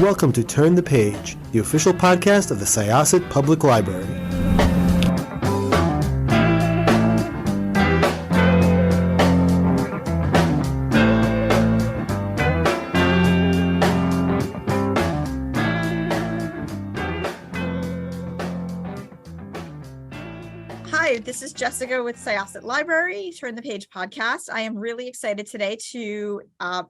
welcome to Turn the Page, the official podcast of the Syosset Public Library. Hi, this is Jessica with Syosset Library, Turn the Page podcast. I am really excited today to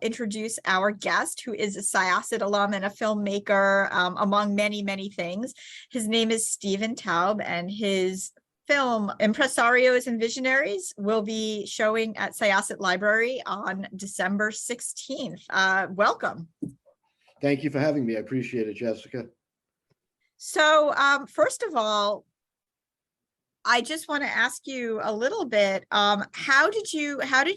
introduce our guest, who is a Syosset alum and a filmmaker, among many, many things. His name is Stephen Taub, and his film Impresarios and Visionaries will be showing at Syosset Library on December 16th. Welcome. Thank you for having me. I appreciate it, Jessica. So first of all, I just want to ask you a little bit, how did you get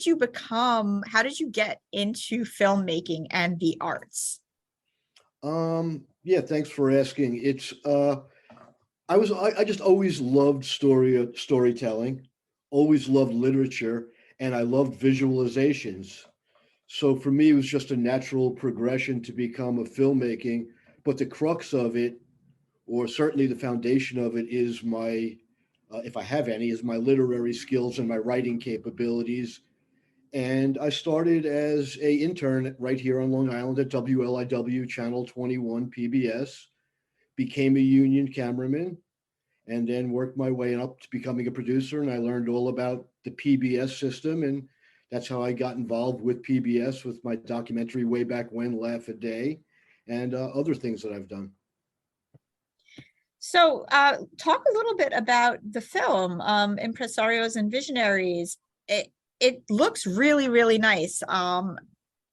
into filmmaking and the arts? Yeah, thanks for asking. It's I just always loved storytelling, always loved literature, and I loved visualizations. So for me, it was just a natural progression to become a filmmaking. But the crux of it, or certainly the foundation of it, is my if I have any, is my literary skills and my writing capabilities. And I started as an intern right here on Long Island at WLIW Channel 21 PBS, became a union cameraman, and then worked my way up to becoming a producer. And I learned all about the PBS system. And that's how I got involved with PBS with my documentary Way Back When, Laugh a Day, and other things that I've done. So talk a little bit about the film, Impresarios and Visionaries. It looks really, really nice.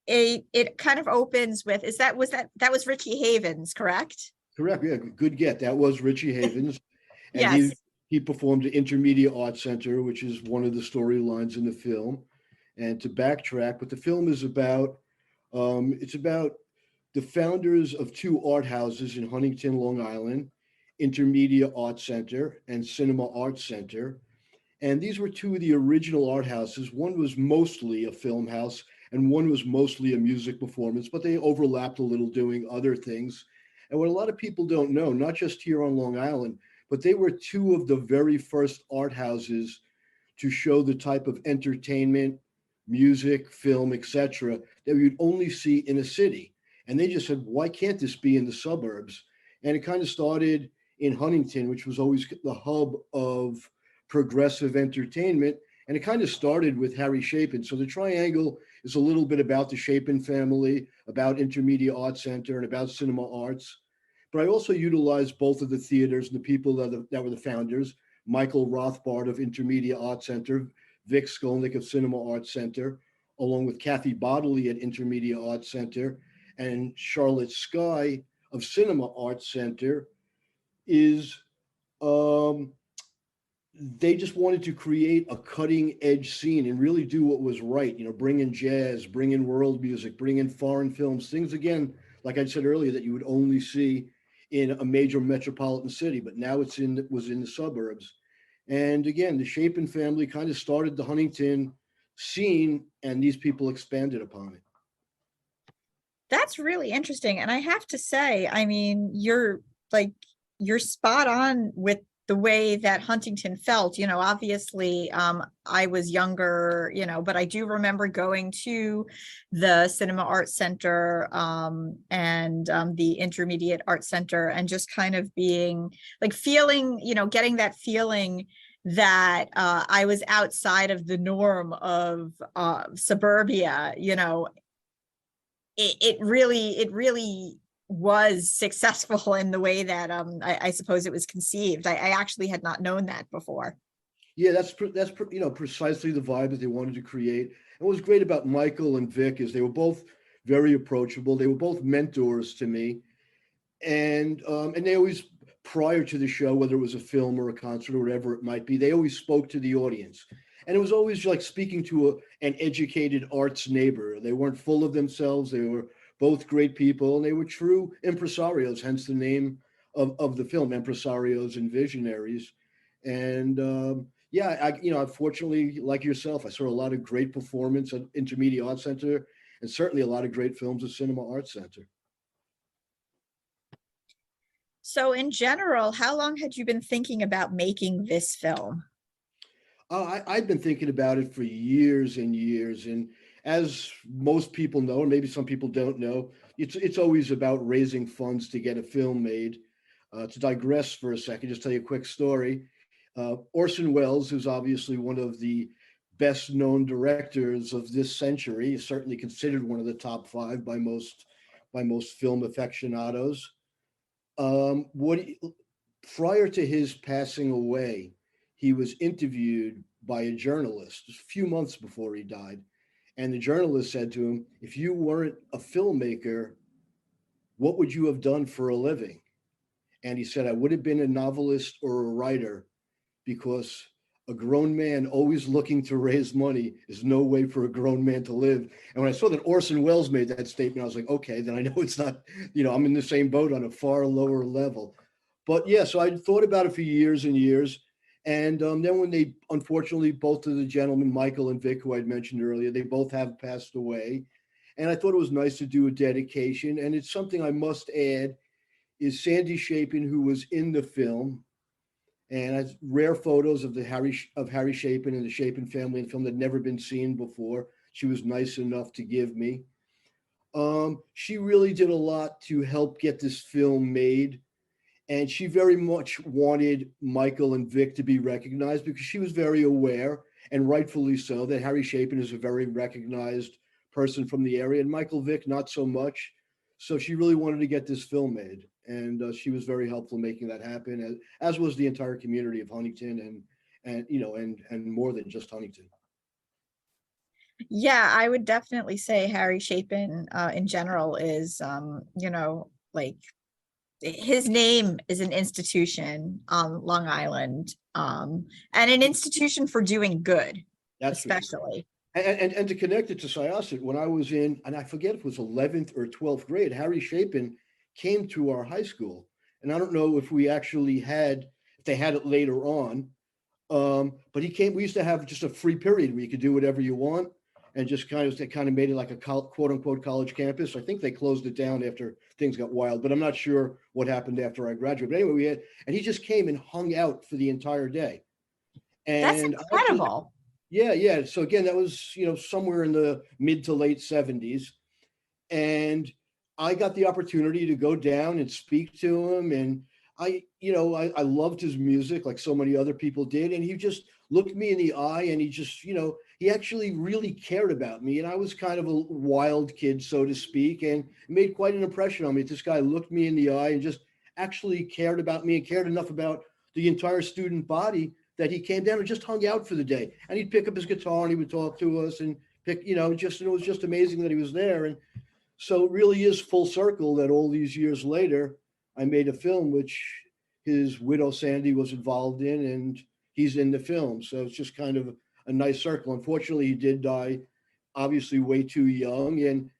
It kind of opens with, that was Richie Havens, correct? Correct. Yeah, good get. That was Richie Havens. And Yes. he performed at Intermedia Art Center, which is one of the storylines in the film. And to backtrack, what the film is about, it's about the founders of two art houses in Huntington, Long Island, Intermedia Art Center and Cinema Arts Center. And these were two of the original art houses. One was mostly a film house and one was mostly a music performance, but they overlapped a little doing other things. And what a lot of people don't know, not just here on Long Island, but they were two of the very first art houses to show the type of entertainment, music, film, etc., that you'd only see in a city. And they just said, why can't this be in the suburbs? And it kind of started in Huntington, which was always the hub of progressive entertainment. And it kind of started with Harry Chapin. So the triangle is a little bit about the Chapin family, about Intermedia Art Center, and about cinema arts. But I also utilized both of the theaters and the people that were the founders, Michael Rothbard of Intermedia Art Center, Vic Skolnick of Cinema Arts Center, along with Cathy Bodley at Intermedia Art Center, and Charlotte Sky of Cinema Arts Center. Is they just wanted to create a cutting edge scene and really do what was right, bring in jazz, bring in world music, bring in foreign films, things, again, like I said earlier, that you would only see in a major metropolitan city, but now was in the suburbs. And again, the Chapin family kind of started the Huntington scene, and these people expanded upon it. That's really interesting. And I have to say, I mean, you're spot on with the way that Huntington felt. Obviously, I was younger, but I do remember going to the Cinema Arts Center and the Intermediate Art Center, and just kind of being feeling, getting that feeling that I was outside of the norm of suburbia. It really was successful in the way that I suppose it was conceived. I actually had not known that before. Yeah, that's precisely the vibe that they wanted to create. And what was great about Michael and Vic is they were both very approachable. They were both mentors to me, and they always, prior to the show, whether it was a film or a concert or whatever it might be, they always spoke to the audience. And it was always like speaking to an educated arts neighbor. They weren't full of themselves. They were both great people, and they were true impresarios, hence the name of the film, Impresarios and Visionaries. And unfortunately, like yourself, I saw a lot of great performance at Intermedia Art Center, and certainly a lot of great films at Cinema Arts Center. So in general, how long had you been thinking about making this film? I've been thinking about it for years and years, and as most people know, or maybe some people don't know, it's always about raising funds to get a film made. To digress for a second, just tell you a quick story. Orson Welles, who's obviously one of the best known directors of this century, is certainly considered one of the top five by most film aficionados. What prior to his passing away, he was interviewed by a journalist a few months before he died, and the journalist said to him, "If you weren't a filmmaker, what would you have done for a living?" And he said, "I would have been a novelist or a writer, because a grown man always looking to raise money is no way for a grown man to live." And when I saw that Orson Welles made that statement, I was like, okay, then I know it's not, I'm in the same boat on a far lower level. But yeah, so I thought about it for years and years. And then when they, unfortunately, both of the gentlemen, Michael and Vic, who I'd mentioned earlier, they both have passed away. And I thought it was nice to do a dedication. And it's something I must add is Sandy Chapin, who was in the film, and I have rare photos of Harry Chapin and the Chapin family in film that had never been seen before. She was nice enough to give me. She really did a lot to help get this film made, and she very much wanted Michael and Vic to be recognized because she was very aware, and rightfully so, that Harry Chapin is a very recognized person from the area, and Michael Vick not so much. So she really wanted to get this film made, and she was very helpful making that happen, as was the entire community of Huntington, and more than just Huntington. Yeah, I would definitely say Harry Chapin in general is, like his name is an institution on Long Island, and an institution for doing good, That's for sure. especially. And to connect it to Syosset, when I was in, and I forget if it was 11th or 12th grade, Harry Chapin came to our high school. And I don't know if if they had it later on. But he came, we used to have just a free period where you could do whatever you want, and just they kind of made it like a quote unquote college campus. I think they closed it down after things got wild, but I'm not sure what happened after I graduated. But anyway, and he just came and hung out for the entire day. That's And incredible. yeah. So again, that was, somewhere in the mid to late 70s. And I got the opportunity to go down and speak to him. And I loved his music like so many other people did. And he just looked me in the eye, and he just, he actually really cared about me. And I was kind of a wild kid, so to speak, and it made quite an impression on me. This guy looked me in the eye and just actually cared about me, and cared enough about the entire student body that he came down and just hung out for the day. And he'd pick up his guitar and he would talk to us and pick, it was just amazing that he was there. And so it really is full circle that all these years later, I made a film which his widow Sandy was involved in, and he's in the film. So it's just kind of a nice circle. Unfortunately, he did die, obviously way too young. And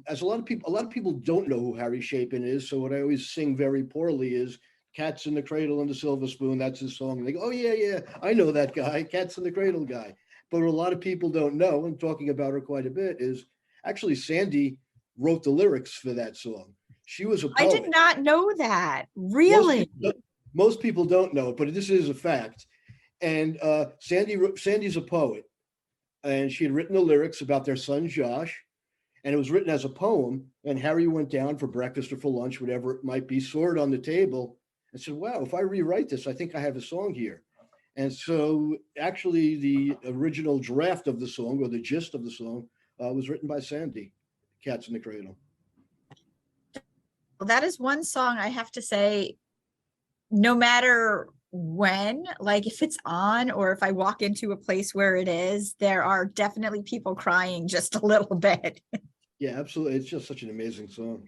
as a lot of people don't know who Harry Chapin is. So what I always sing very poorly is "Cats in the Cradle and the Silver Spoon." That's his song. And they go, "Oh yeah, I know that guy, Cats in the Cradle guy." But what a lot of people don't know, and talking about her quite a bit, is actually Sandy wrote the lyrics for that song. She was a poet. I did not know that. Most Really? most people don't know it, but this is a fact. And Sandy's a poet, and she had written the lyrics about their son Josh, and it was written as a poem. And Harry went down for breakfast or for lunch, whatever it might be, saw it on the table, and said, "Wow, if I rewrite this, I think I have a song here." And so, actually, the original draft of the song, or the gist of the song, was written by Sandy, "Cats in the Cradle." Well, that is one song I have to say, no matter when, like if it's on or if I walk into a place where it is, there are definitely people crying just a little bit. Yeah, absolutely. It's just such an amazing song.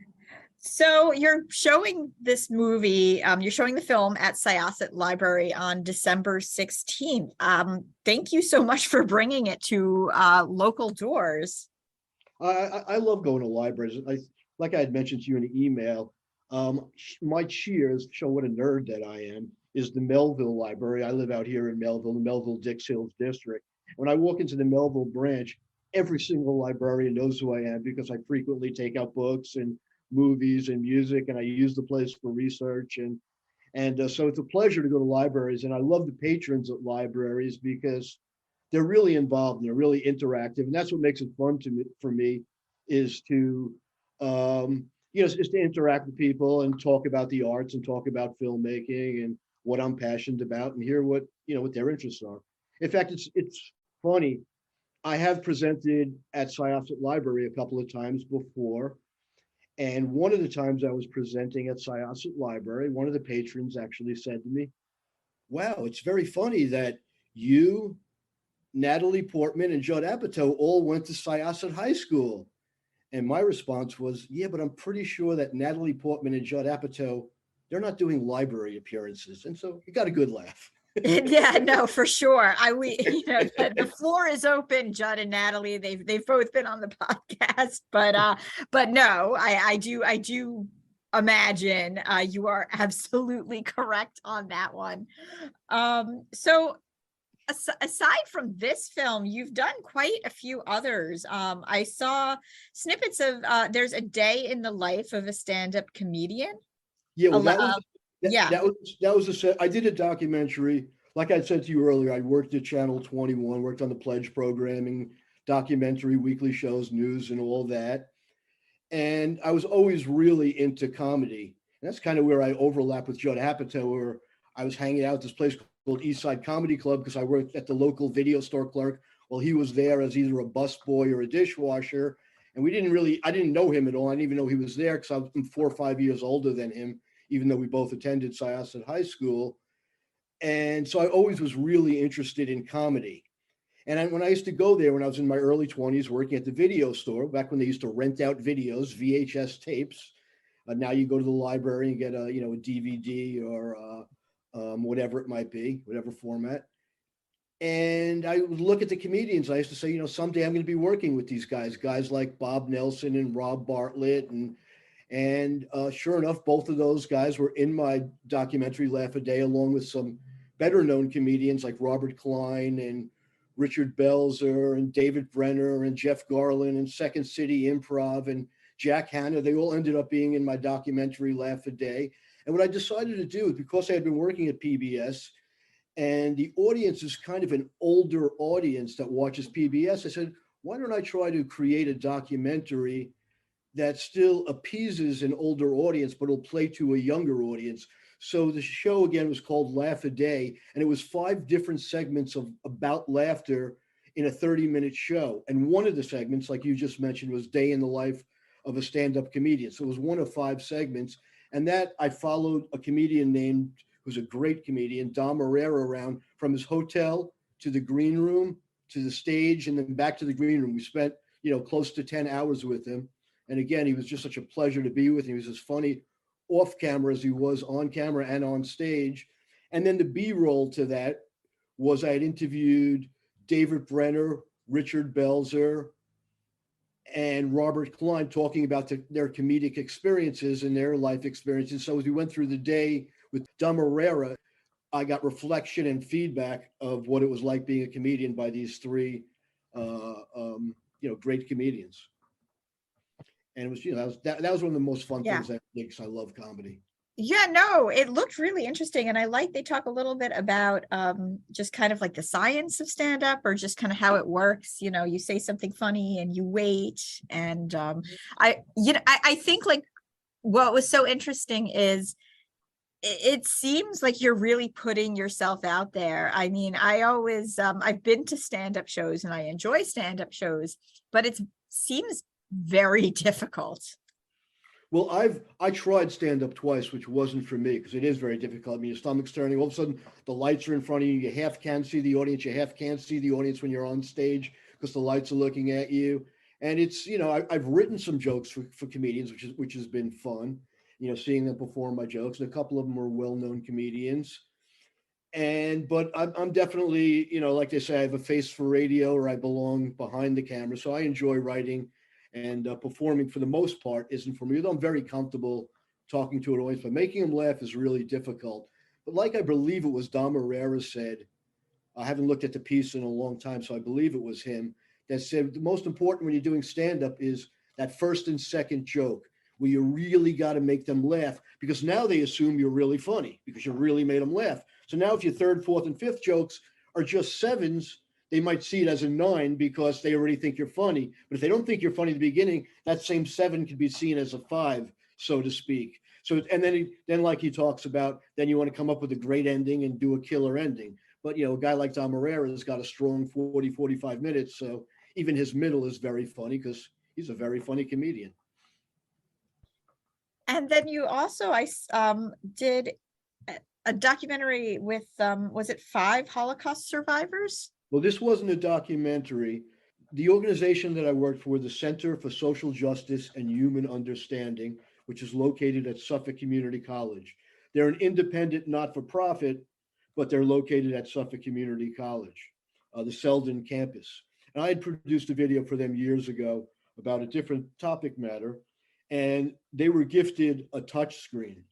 So you're showing this movie, you're showing the film at Syosset Library on December 16th. Thank you so much for bringing it to local doors. I love going to libraries. Like I had mentioned to you in the email, my cheers show what a nerd that I am, is the Melville Library. I live out here in Melville, the Melville-Dix Hills district. When I walk into the Melville branch, every single librarian knows who I am because I frequently take out books and movies and music, and I use the place for research. And so it's a pleasure to go to libraries. And I love the patrons at libraries because they're really involved and they're really interactive. And that's what makes it fun for me is to, is to interact with people and talk about the arts and talk about filmmaking and what I'm passionate about and hear what their interests are. In fact, it's funny. I have presented at Syosset Library a couple of times before. And one of the times I was presenting at Syosset Library, one of the patrons actually said to me, "Wow, it's very funny that you, Natalie Portman, and Judd Apatow all went to Syosset High School." And my response was, "Yeah, but I'm pretty sure that Natalie Portman and Judd Apatow, they're not doing library appearances." And so he got a good laugh. Yeah, no, for sure. The floor is open, Judd and Natalie. They've both been on the podcast, but no, I do imagine you are absolutely correct on that one. So aside from this film, you've done quite a few others. I saw snippets of there's a day in the life of a stand-up comedian. Yeah, well, that was I did a documentary. Like I said to you earlier, I worked at Channel 21, worked on the pledge programming, documentary, weekly shows, news, and all that. And I was always really into comedy. And that's kind of where I overlap with Judd Apatow, where I was hanging out at this place called Eastside Comedy Club because I worked at the local video store clerk while he was there as either a busboy or a dishwasher. And I didn't know him at all. I didn't even know he was there because I'm 4 or 5 years older than him, even though we both attended Syosset High School. And so I always was really interested in comedy. And when I used to go there when I was in my early 20s working at the video store, back when they used to rent out videos, VHS tapes, now you go to the library and get a DVD or whatever it might be, whatever format. And I would look at the comedians. I used to say, someday I'm going to be working with these guys like Bob Nelson and Rob Bartlett. And sure enough, both of those guys were in my documentary Laugh a Day, along with some better known comedians like Robert Klein and Richard Belzer and David Brenner and Jeff Garlin and Second City Improv and Jack Hanna. They all ended up being in my documentary Laugh a Day. And what I decided to do, because I had been working at PBS and the audience is kind of an older audience that watches PBS, I said, why don't I try to create a documentary that still appeases an older audience, but will play to a younger audience. So the show again was called Laugh a Day, and it was 5 different segments about laughter in a 30-minute show. And one of the segments, like you just mentioned, was Day in the Life of a Stand-Up Comedian. So it was one of 5 segments. And that I followed a comedian who's a great comedian, Dom Herrera, around from his hotel to the green room, to the stage, and then back to the green room. We spent, close to 10 hours with him. And again, he was just such a pleasure to be with. He was as funny off camera as he was on camera and on stage. And then the B-roll to that was I had interviewed David Brenner, Richard Belzer, and Robert Klein talking about their comedic experiences and their life experiences. So as we went through the day with Dom Herrera, I got reflection and feedback of what it was like being a comedian by these 3, great comedians. And it was, that was one of the most fun things I did because I love comedy. Yeah, no, it looked really interesting. And I like they talk a little bit about just kind of like the science of stand-up or just kind of how it works. You say something funny and you wait. And I think like what was so interesting is it seems like you're really putting yourself out there. I mean, I always I've been to stand-up shows and I enjoy stand-up shows, but it seems very difficult. Well, I tried stand-up twice, which wasn't for me because it is very difficult. I mean, your stomach's turning. All of a sudden, the lights are in front of you. You half can see the audience. You half can't see the audience when you're on stage because the lights are looking at you. And it's, I've written some jokes for comedians, which has been fun. Seeing them perform my jokes. And a couple of them are well-known comedians. But I'm definitely, like they say, I have a face for radio, or I belong behind the camera. So I enjoy writing. And performing, for the most part, isn't for me. Although I'm very comfortable talking to an audience, but making them laugh is really difficult. But like I believe it was Dom Herrera said, I haven't looked at the piece in a long time, so I believe it was him that said the most important when you're doing stand-up is that first and second joke. where you really got to make them laugh, because now they assume you're really funny because you really made them laugh. So now if your third, fourth, and fifth jokes are just sevens, they might see it as a 9 because they already think you're funny. But if they don't think you're funny at the beginning, that same 7 could be seen as a 5, so to speak. So, and then like he talks about, then you want to come up with a great ending and do a killer ending. But, a guy like Don Herrera's got a strong 40, 45 minutes. So even his middle is very funny because he's a very funny comedian. And then you also, did a documentary with, was it 5 Holocaust survivors? Well, this wasn't a documentary. The organization that I worked for, the Center for Social Justice and Human Understanding, which is located at Suffolk Community College. They're an independent not-for-profit, but they're located at Suffolk Community College, the Selden campus. And I had produced a video for them years ago about a different topic matter, and they were gifted a touch screen.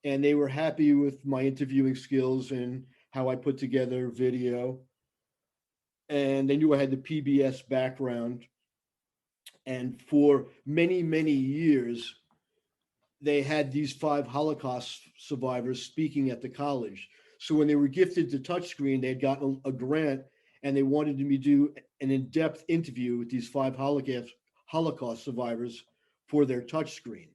And they were happy with my interviewing skills and how I put together video. And they knew I had the PBS background. And for many, many years, they had these 5 Holocaust survivors speaking at the college. So when they were gifted the touchscreen, they had gotten a grant, and they wanted me to do an in-depth interview with these 5 Holocaust survivors for their touchscreen.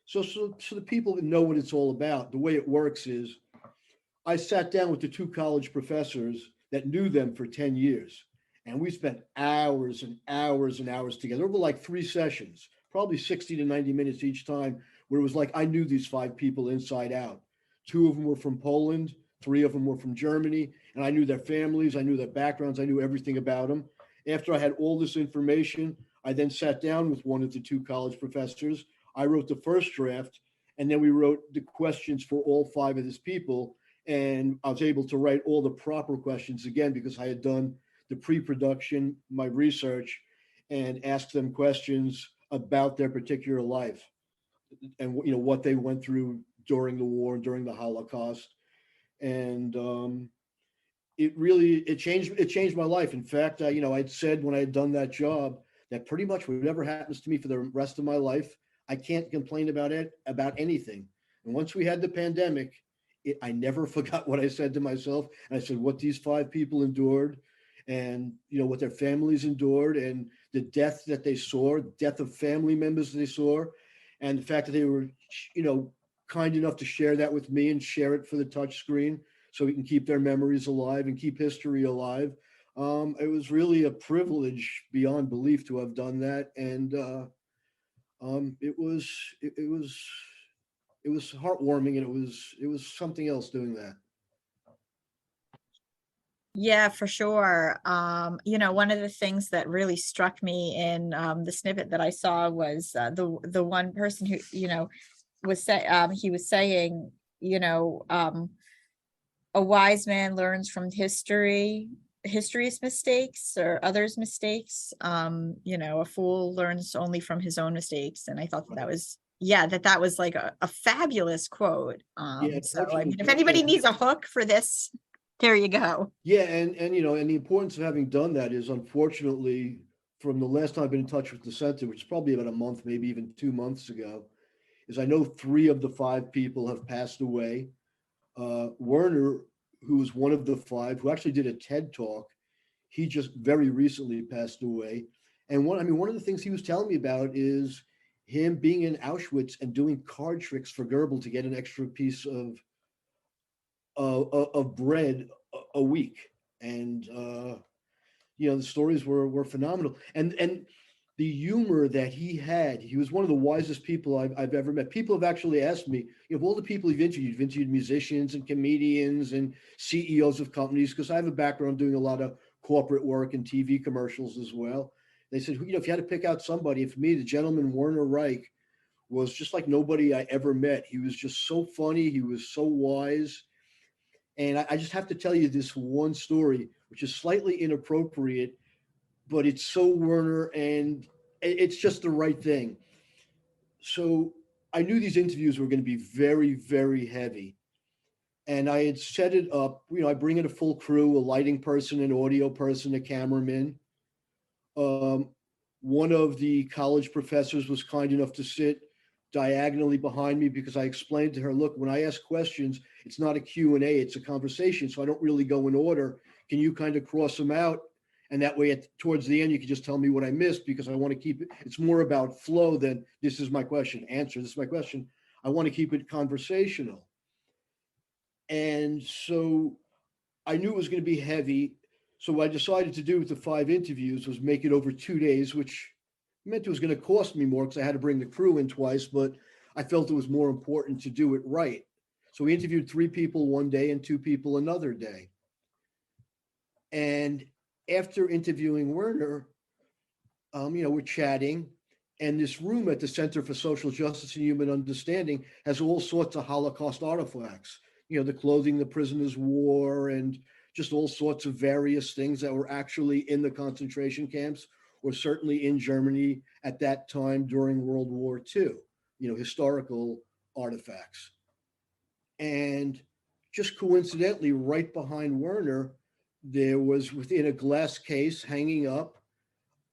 So the people that know what it's all about, the way it works is, I sat down with the 2 college professors that knew them for 10 years. And we spent hours and hours and hours together over like 3 sessions, probably 60 to 90 minutes each time, where it was like I knew these 5 people inside out. 2 of them were from Poland, 3 of them were from Germany, and I knew their families, I knew their backgrounds, I knew everything about them. After I had all this information, I then sat down with one of the 2 college professors. I wrote the first draft, and then we wrote the questions for all 5 of these people. And I was able to write all the proper questions again because I had done the pre-production, my research, and asked them questions about their particular life and what they went through during the war, during the Holocaust. And it changed my life. In fact, I'd said when I had done that job that pretty much whatever happens to me for the rest of my life, I can't complain about anything. And once we had the pandemic, I never forgot what I said to myself. And I said, what these 5 people endured, and what their families endured, and the death that they saw, death of family members they saw, and the fact that they were, kind enough to share that with me and share it for the touch screen so we can keep their memories alive and keep history alive. It was really a privilege beyond belief to have done that. And it was heartwarming, and it was something else doing that. Yeah, for sure. One of the things that really struck me in the snippet that I saw was the one person who, he was saying, a wise man learns from history's mistakes or others' mistakes. A fool learns only from his own mistakes. And I thought that was, that was like a fabulous quote. So I mean, if anybody needs a hook for this, there you go. Yeah, and the importance of having done that is, unfortunately, from the last time I've been in touch with the center, which is probably about a month, maybe even 2 months ago, is I know 3 of the 5 people have passed away. Werner, who was one of the 5, who actually did a TED talk, he just very recently passed away. And one of the things he was telling me about is him being in Auschwitz and doing card tricks for Goebbels to get an extra piece of bread a week. And the stories were phenomenal, and the humor that he was one of the wisest people I've ever met. People have actually asked me, of all the people you've interviewed musicians and comedians and CEOs of companies, because I have a background doing a lot of corporate work and TV commercials as well. They said, if you had to pick out somebody, and for me, the gentleman Werner Reich was just like nobody I ever met. He was just so funny. He was so wise. And I just have to tell you this one story, which is slightly inappropriate, but it's so Werner, and it's just the right thing. So I knew these interviews were going to be very, very heavy. And I had set it up, I bring in a full crew, a lighting person, an audio person, a cameraman. One of the college professors was kind enough to sit diagonally behind me because I explained to her, look, when I ask questions, it's not a Q&A, it's a conversation. So I don't really go in order. Can you kind of cross them out? And that way, towards the end, you can just tell me what I missed, because I want to keep it. It's more about flow than this is my question, answer, this is my question. I want to keep it conversational. And so I knew it was going to be heavy. So what I decided to do with the 5 interviews was make it over 2 days, which meant it was going to cost me more because I had to bring the crew in twice, but I felt it was more important to do it right. So we interviewed 3 people one day and 2 people another day. And after interviewing Werner, we're chatting, and this room at the Center for Social Justice and Human Understanding has all sorts of Holocaust artifacts, the clothing the prisoners wore, and just all sorts of various things that were actually in the concentration camps, or certainly in Germany at that time during World War II, historical artifacts. And just coincidentally, right behind Werner, there was, within a glass case hanging up,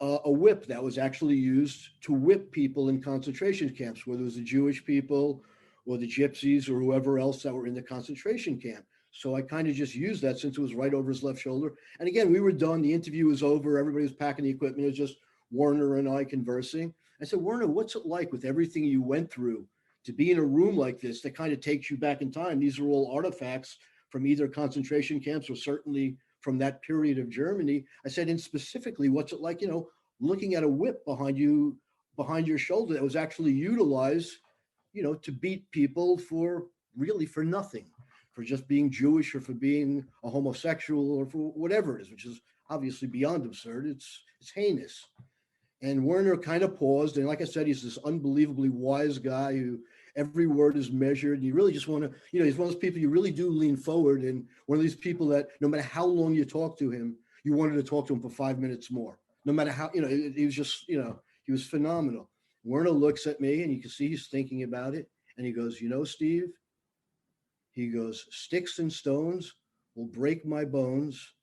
a whip that was actually used to whip people in concentration camps, whether it was the Jewish people or the gypsies or whoever else that were in the concentration camp. So I kind of just used that since it was right over his left shoulder. And again, we were done. The interview was over. Everybody was packing the equipment. It was just Werner and I conversing. I said, Werner, what's it like with everything you went through to be in a room like this that kind of takes you back in time? These are all artifacts from either concentration camps or certainly from that period of Germany. I said, and specifically, what's it like, looking at a whip behind your shoulder that was actually utilized, to beat people for nothing, for just being Jewish or for being a homosexual or for whatever it is, which is obviously beyond absurd. It's heinous. And Werner kind of paused. And like I said, he's this unbelievably wise guy who every word is measured. And you really just want to, he's one of those people you really do lean forward. And one of these people that no matter how long you talk to him, you wanted to talk to him for 5 minutes more. No matter how, he was just, he was phenomenal. Werner looks at me and you can see he's thinking about it. And he goes, Steve, he goes, sticks and stones will break my bones.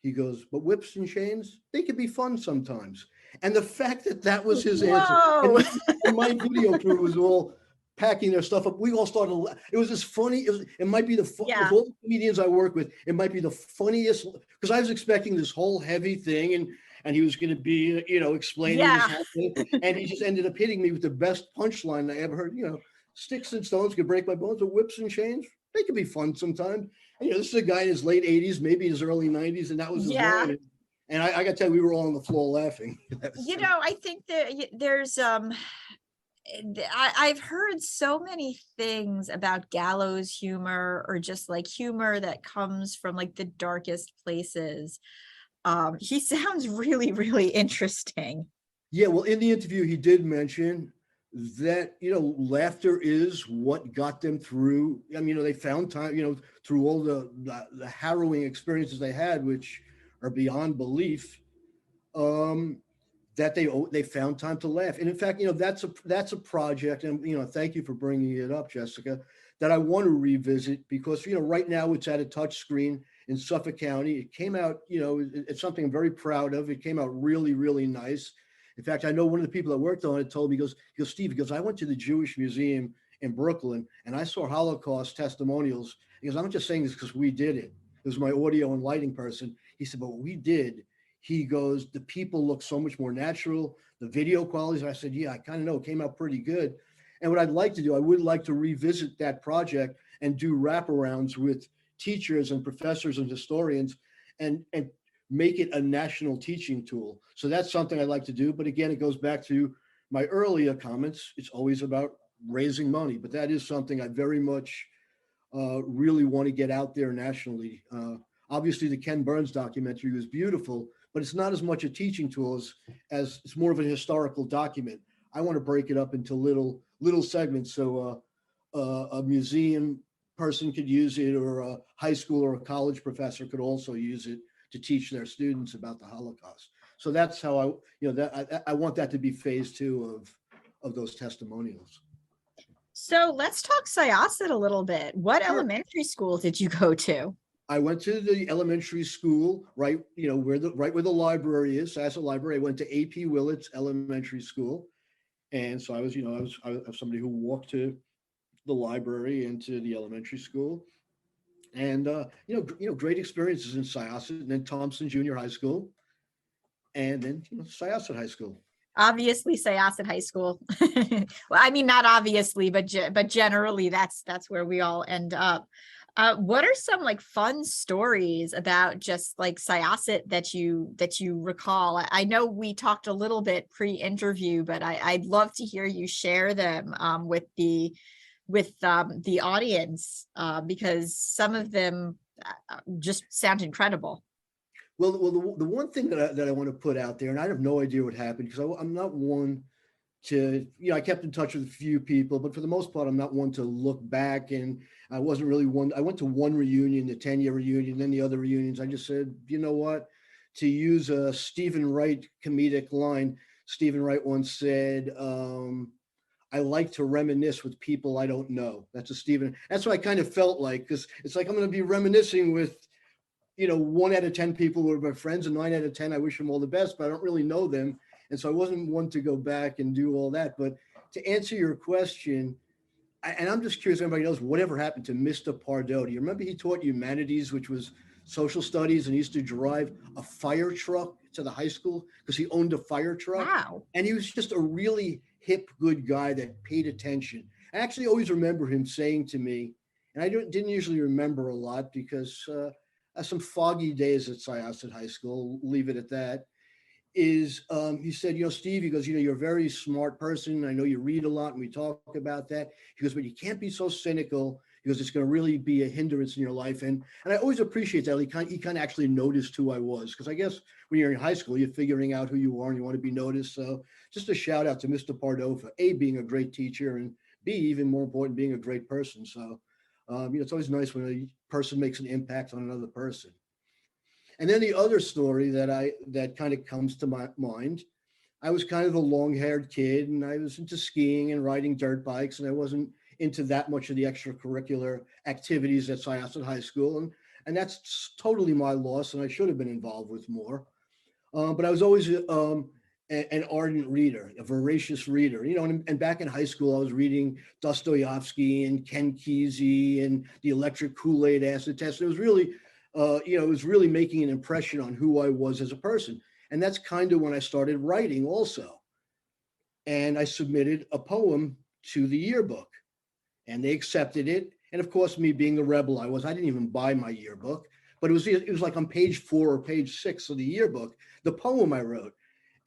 He goes, but whips and chains, they could be fun sometimes. And the fact that that was his answer, and my video crew was all packing their stuff up. We all started. It was just funny. It might be of all the comedians I work with, it might be the funniest, because I was expecting this whole heavy thing, and he was going to be, explaining this whole thing, and he just ended up hitting me with the best punchline I ever heard. Sticks and stones could break my bones, but whips and chains, they could be fun sometimes. And, this is a guy in his late 80s, maybe his early 90s, and that was his line. And I got to tell you, we were all on the floor laughing. I think that there's I've heard so many things about gallows humor, or just like humor that comes from like the darkest places. He sounds really, really interesting. Yeah, well, in the interview, he did mention that, laughter is what got them through. I mean, they found time, through all the harrowing experiences they had, which are beyond belief, that they found time to laugh. And in fact, that's a project, and, thank you for bringing it up, Jessica, that I want to revisit, because, right now it's at a touch screen in Suffolk County. It came out, it's something I'm very proud of. It came out really, really nice. In fact, I know one of the people that worked on it told me, he goes, Steve, I went to the Jewish Museum in Brooklyn and I saw Holocaust testimonials. He goes, I'm not just saying this because we did it. It was my audio and lighting person. He said, but what we did, he goes, the people look so much more natural, the video qualities. I said, yeah, I kind of know, it came out pretty good. And what I'd like to do, I would like to revisit that project and do wraparounds with teachers and professors and historians, and make it a national teaching tool. So that's something I'd like to do. But again, it goes back to my earlier comments. It's always about raising money, but that is something I very much really want to get out there nationally. Obviously, the Ken Burns documentary was beautiful, but it's not as much a teaching tool as it's more of an historical document. I want to break it up into little segments, so a museum person could use it, or a high school or a college professor could also use it to teach their students about the Holocaust. So that's how I want that to be phase 2 of those testimonials. So let's talk Syosset a little bit. What elementary school did you go to? I went to the elementary school, right where the library is, Syosset Library. I went to A.P. Willits Elementary School. And so I was somebody who walked to the library and to the elementary school. And great experiences in Syosset and then Thompson Junior High School, and then Syosset High School. Obviously, Syosset High School. Well, I mean, not obviously, but generally, that's where we all end up. What are some like fun stories about just like Syosset that you recall? I know we talked a little bit pre-interview, but I'd love to hear you share them with the audience because some of them just sound incredible. Well, the one thing that I want to put out there, and I have no idea what happened because I'm not one to, I kept in touch with a few people, but for the most part, I'm not one to look back. And I wasn't really one. I went to one reunion, the 10-year reunion, then the other reunions. I just said, you know what? To use a Stephen Wright comedic line, Stephen Wright once said, I like to reminisce with people I don't know. That's a Stephen. That's what I kind of felt like, because it's like I'm going to be reminiscing with 1 out of 10 people who are my friends, and 9 out of 10, I wish them all the best, but I don't really know them. And so I wasn't one to go back and do all that. But to answer your question, and I'm just curious if anybody knows whatever happened to Mr. Pardo. Do you remember he taught humanities, which was social studies, and he used to drive a fire truck to the high school because he owned a fire truck. Wow. And he was just a really hip, good guy that paid attention. I actually always remember him saying to me, and I didn't usually remember a lot because some foggy days at Syosset High School, leave it at that, is he said, Steve, he goes, you're a very smart person. I know you read a lot and we talk about that. He goes, but you can't be so cynical because it's going to really be a hindrance in your life. And I always appreciate that. He kind of actually noticed who I was, because I guess when you're in high school, you're figuring out who you are and you want to be noticed. So just a shout out to Mr. Pardo for A, being a great teacher, and B, even more important, being a great person. So it's always nice when a person makes an impact on another person. And then the other story that kind of comes to my mind, I was kind of a long-haired kid, and I was into skiing and riding dirt bikes, and I wasn't into that much of the extracurricular activities at Syosset High School, and that's totally my loss, and I should have been involved with more. But I was always an ardent reader, a voracious reader, and back in high school, I was reading Dostoevsky and Ken Kesey and the Electric Kool-Aid Acid Test. It was really, it was really making an impression on who I was as a person. And that's kind of when I started writing also. And I submitted a poem to the yearbook, and they accepted it. And of course, me being the rebel I didn't even buy my yearbook, but it was like on page 4 or page 6 of the yearbook, the poem I wrote.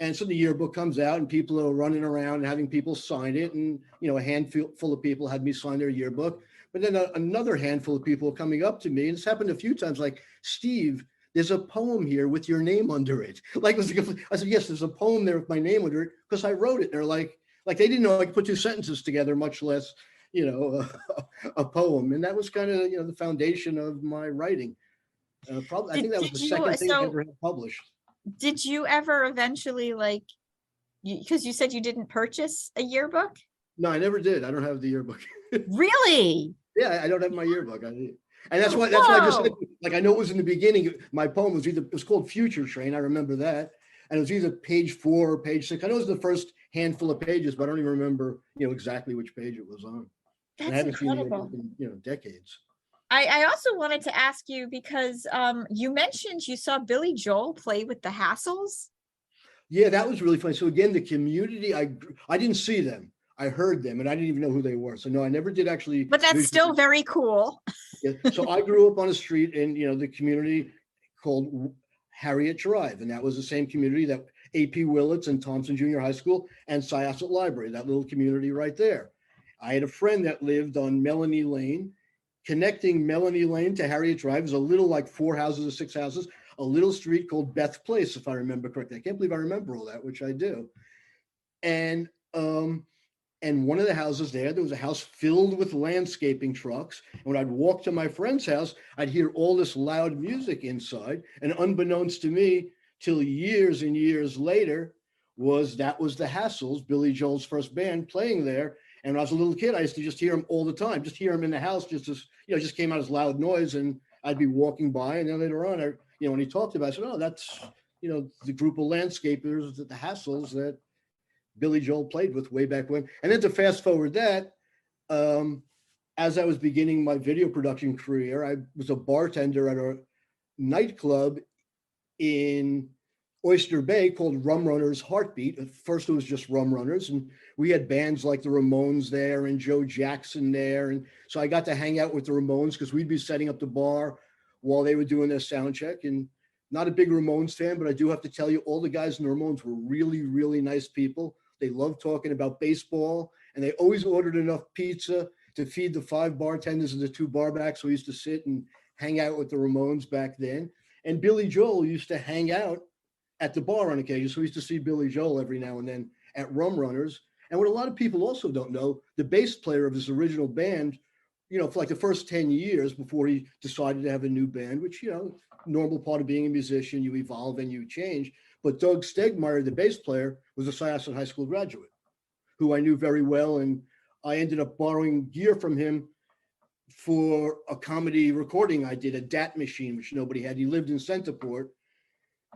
And so the yearbook comes out, and people are running around and having people sign it. And, a handful of people had me sign their yearbook. But then another handful of people coming up to me, and it's happened a few times, like, Steve, there's a poem here with your name under it. Like, I said, yes, there's a poem there with my name under it because I wrote it. They're like they didn't know I could put 2 sentences together, much less, a poem. And that was kind of, the foundation of my writing. Probably, I think that was the second thing I ever had published. Did you ever eventually, because you said you didn't purchase a yearbook? No, I never did. I don't have the yearbook. Really? Yeah, I don't have my yearbook. And that's why I just said, I know it was in the beginning. My poem was called Future Train. I remember that. And it was either page 4 or page 6. I know it was the first handful of pages, but I don't even remember, exactly which page it was on. That's I haven't incredible. seen it in, decades. I also wanted to ask you, because you mentioned you saw Billy Joel play with the Hassles. Yeah, that was really funny. So again, the community, I didn't see them. I heard them, and I didn't even know who they were. So no, I never did actually. But that's still very cool. Yeah. So I grew up on a street in, the community called Harriet Drive, and that was the same community that A.P. Willits and Thompson Junior High School and Syosset Library, that little community right there. I had a friend that lived on Melanie Lane. Connecting Melanie Lane to Harriet Drive is a little, like 4 houses or 6 houses, a little street called Beth Place, if I remember correctly. I can't believe I remember all that, which I do. And one of the houses there was a house filled with landscaping trucks. And when I'd walk to my friend's house, I'd hear all this loud music inside. And unbeknownst to me, till years and years later, that was the Hassles, Billy Joel's first band, playing there. And when I was a little kid, I used to just hear him all the time, just hear him in the house, just came out as loud noise, and I'd be walking by. And then later on, when he talked about it, I said, oh, that's, the group of landscapers, the Hassles that Billy Joel played with way back when. And then to fast forward that, as I was beginning my video production career, I was a bartender at a nightclub in Oyster Bay called Rum Runners Heartbeat. At first it was just Rum Runners, and we had bands like the Ramones there and Joe Jackson there. And so I got to hang out with the Ramones because we'd be setting up the bar while they were doing their sound check. And not a big Ramones fan, but I do have to tell you, all the guys in the Ramones were really, really nice people. They loved talking about baseball, and they always ordered enough pizza to feed the 5 bartenders and the 2 barbacks. We used to sit and hang out with the Ramones back then. And Billy Joel used to hang out at the bar on occasion. So we used to see Billy Joel every now and then at Rum Runners. And what a lot of people also don't know, the bass player of his original band, for like the first 10 years before he decided to have a new band, which, normal part of being a musician, you evolve and you change. But Doug Stegmeyer, the bass player, was a Syosset High School graduate who I knew very well. And I ended up borrowing gear from him for a comedy recording I did, a DAT machine, which nobody had. He lived in Centerport.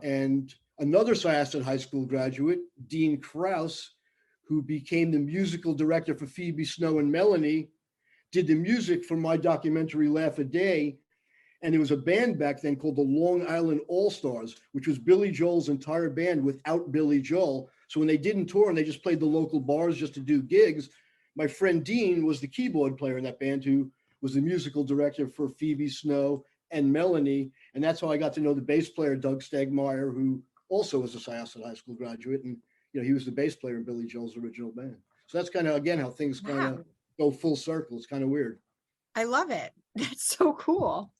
And another Syosset High School graduate, Dean Krause, who became the musical director for Phoebe, Snow, and Melanie, did the music for my documentary Laugh a Day. And there was a band back then called the Long Island All-Stars, which was Billy Joel's entire band without Billy Joel. So when they didn't tour and they just played the local bars just to do gigs, my friend Dean was the keyboard player in that band, who was the musical director for Phoebe, Snow, and Melanie. And that's how I got to know the bass player, Doug Stegmeyer, who also was a Syosset High School graduate. And, he was the bass player in Billy Joel's original band. So that's kind of, again, how things kind of go full circle. It's kind of weird. I love it. That's so cool.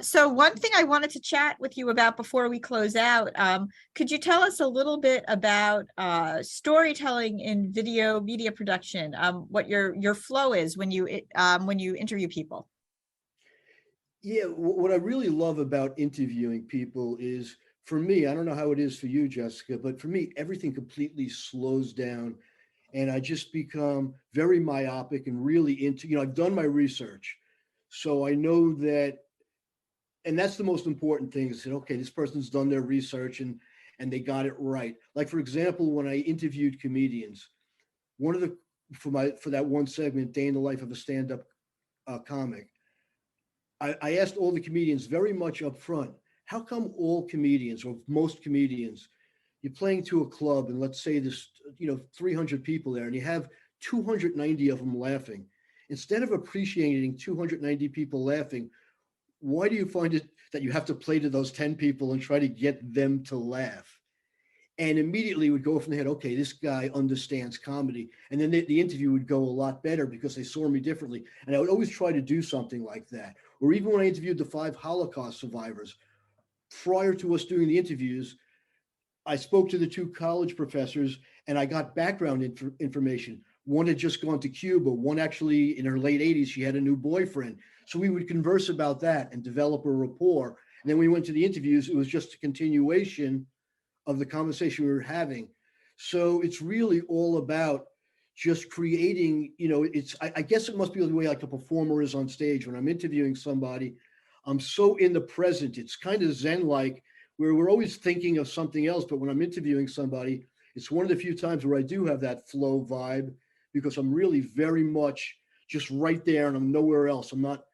So one thing I wanted to chat with you about before we close out, could you tell us a little bit about storytelling in video media production? What your flow is when you interview people? Yeah, what I really love about interviewing people is, for me, I don't know how it is for you, Jessica, but for me, everything completely slows down and I just become very myopic and really into, I've done my research. So I know that, and that's the most important thing, is that, okay, this person's done their research and they got it right. Like, for example, when I interviewed comedians, one of the, for that one segment, Day in the Life of a Stand-Up Comic, I asked all the comedians very much up front, how come all comedians, or most comedians, you're playing to a club and let's say there's 300 people there and you have 290 of them laughing. Instead of appreciating 290 people laughing, why do you find it that you have to play to those 10 people and try to get them to laugh? And immediately would go from the head, okay, this guy understands comedy. And then the interview would go a lot better because they saw me differently. And I would always try to do something like that. Or even when I interviewed the 5 Holocaust survivors, prior to us doing the interviews, I spoke to the 2 college professors and I got background information. One had just gone to Cuba. One actually, in her late 80s, she had a new boyfriend. So we would converse about that and develop a rapport. And then when we went to the interviews, it was just a continuation of the conversation we were having. So it's really all about just creating, I guess it must be the way like a performer is on stage. When I'm interviewing somebody, I'm so in the present. It's kind of Zen-like, where we're always thinking of something else. But when I'm interviewing somebody, it's one of the few times where I do have that flow vibe, because I'm really very much just right there and I'm nowhere else. I'm not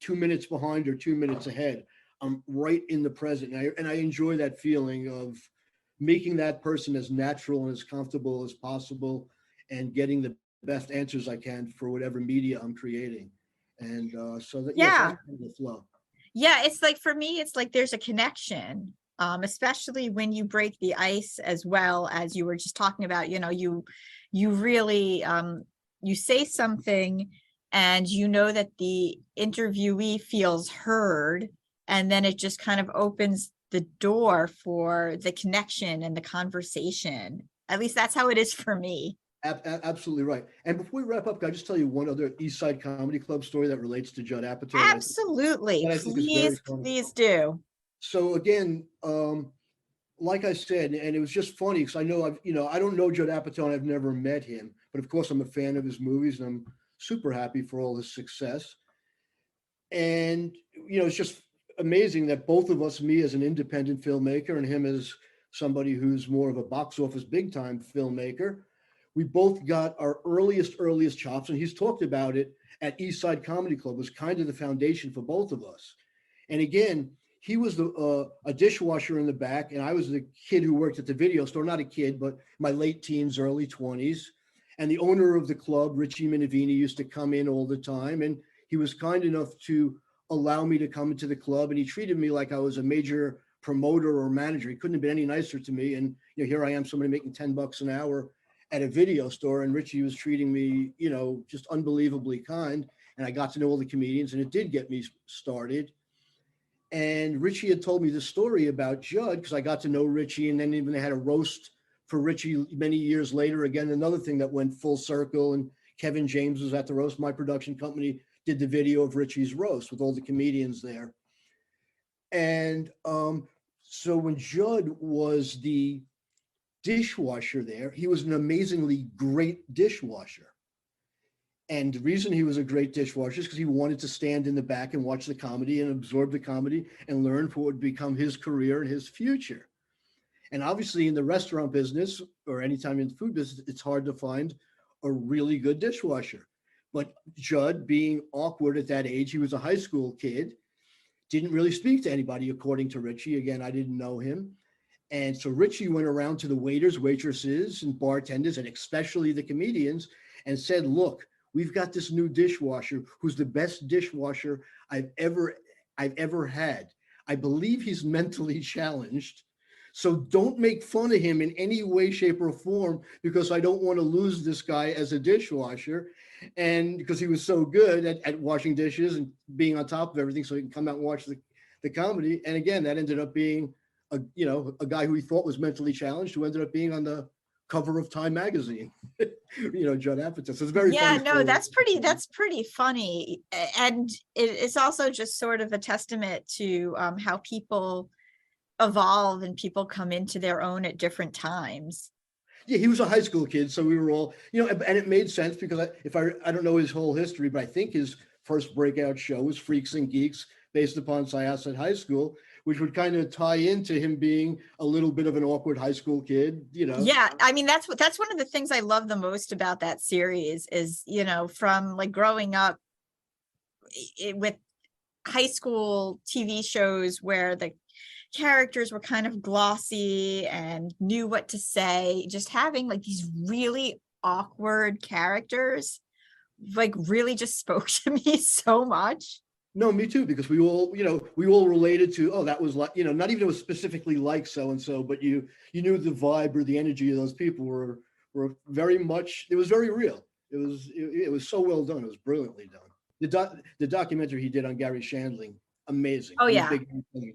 2 minutes behind or 2 minutes ahead. I'm right in the present. And I enjoy that feeling of making that person as natural and as comfortable as possible and getting the best answers I can for whatever media I'm creating. And so that, yes, that's kind of the flow. Yeah, it's like, for me, it's like there's a connection, especially when you break the ice, as well as you were just talking about, you really, you say something and that the interviewee feels heard, and then it just kind of opens the door for the connection and the conversation. At least that's how it is for me. Absolutely right. And before we wrap up, can I just tell you one other East Side Comedy Club story that relates to Judd Apatow? Absolutely. Please do. So again, like I said, and it was just funny because I know I don't know Judd Apatow and I've never met him, but of course I'm a fan of his movies and I'm super happy for all his success. And, it's just amazing that both of us, me as an independent filmmaker and him as somebody who's more of a box office big time filmmaker, we both got our earliest chops, and he's talked about it at East Side Comedy Club, was kind of the foundation for both of us. And again, he was a dishwasher in the back, and I was the kid who worked at the video store, not a kid, but my late teens, early 20s. And the owner of the club, Richie Minavini, used to come in all the time, and he was kind enough to allow me to come into the club, and he treated me like I was a major promoter or manager. He couldn't have been any nicer to me. And here I am, somebody making $10 an hour at a video store, and Richie was treating me, just unbelievably kind. And I got to know all the comedians, and it did get me started. And Richie had told me the story about Judd, because I got to know Richie, and then even they had a roast for Richie many years later. Again, another thing that went full circle, and Kevin James was at the roast. My production company did the video of Richie's roast with all the comedians there. And so when Judd was the dishwasher there, he was an amazingly great dishwasher. And the reason he was a great dishwasher is because he wanted to stand in the back and watch the comedy and absorb the comedy and learn for what would become his career and his future. And obviously in the restaurant business, or anytime in the food business, it's hard to find a really good dishwasher. But Judd, being awkward at that age, he was a high school kid, didn't really speak to anybody, according to Richie. Again, I didn't know him. And so Richie went around to the waiters, waitresses, and bartenders, and especially the comedians, and said, look, we've got this new dishwasher who's the best dishwasher I've ever had. I believe he's mentally challenged. So don't make fun of him in any way, shape, or form, because I don't want to lose this guy as a dishwasher. And because he was so good at washing dishes and being on top of everything, so he can come out and watch the comedy. And again, that ended up being a guy who he thought was mentally challenged, who ended up being on the cover of Time magazine. Judd Apatow. So it's very funny story. That's pretty funny. And it's also just sort of a testament to how people evolve and people come into their own at different times. Yeah, he was a high school kid, so we were all, and it made sense because I don't know his whole history, but I think his first breakout show was Freaks and Geeks, based upon Syosset High School, which would kind of tie into him being a little bit of an awkward high school kid, Yeah, I mean, that's one of the things I love the most about that series is, from like growing up with high school TV shows where the characters were kind of glossy and knew what to say, just having like these really awkward characters like really just spoke to me so much. No, me too, because we all related to, oh, that was like, not even it was specifically like so-and-so, but you knew the vibe or the energy of those people were very much, it was very real. It was so well done. It was brilliantly done. The documentary he did on Gary Shandling, amazing. Oh yeah.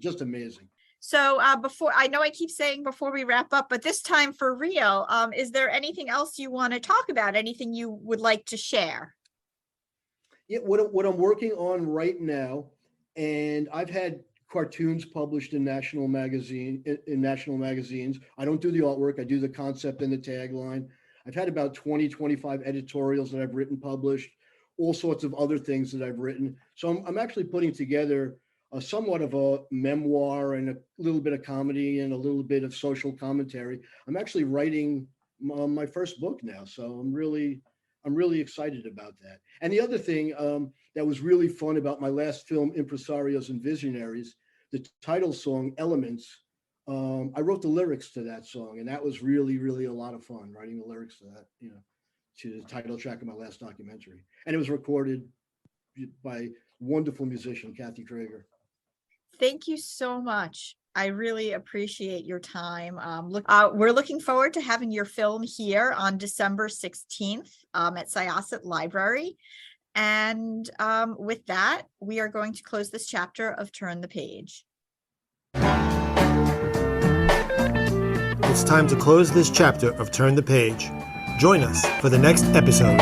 Just amazing. So before, I know I keep saying before we wrap up, but this time for real, is there anything else you want to talk about? Anything you would like to share? Yeah, what I'm working on right now, and I've had cartoons published in national magazines. I don't do the artwork. I do the concept and the tagline. I've had about 25 editorials that I've written, published, all sorts of other things that I've written. So I'm actually putting together somewhat of a memoir and a little bit of comedy and a little bit of social commentary. I'm actually writing my first book now, so I'm really excited about that. And the other thing that was really fun about my last film, Impresarios and Visionaries, the title song, Elements, I wrote the lyrics to that song, and that was really, really a lot of fun, writing the lyrics to that, to the title track of my last documentary. And it was recorded by wonderful musician, Cathy Kreger. Thank you so much. I really appreciate your time. We're looking forward to having your film here on December 16th at Syosset Library. And with that, we are going to close this chapter of Turn the Page. It's time to close this chapter of Turn the Page. Join us for the next episode.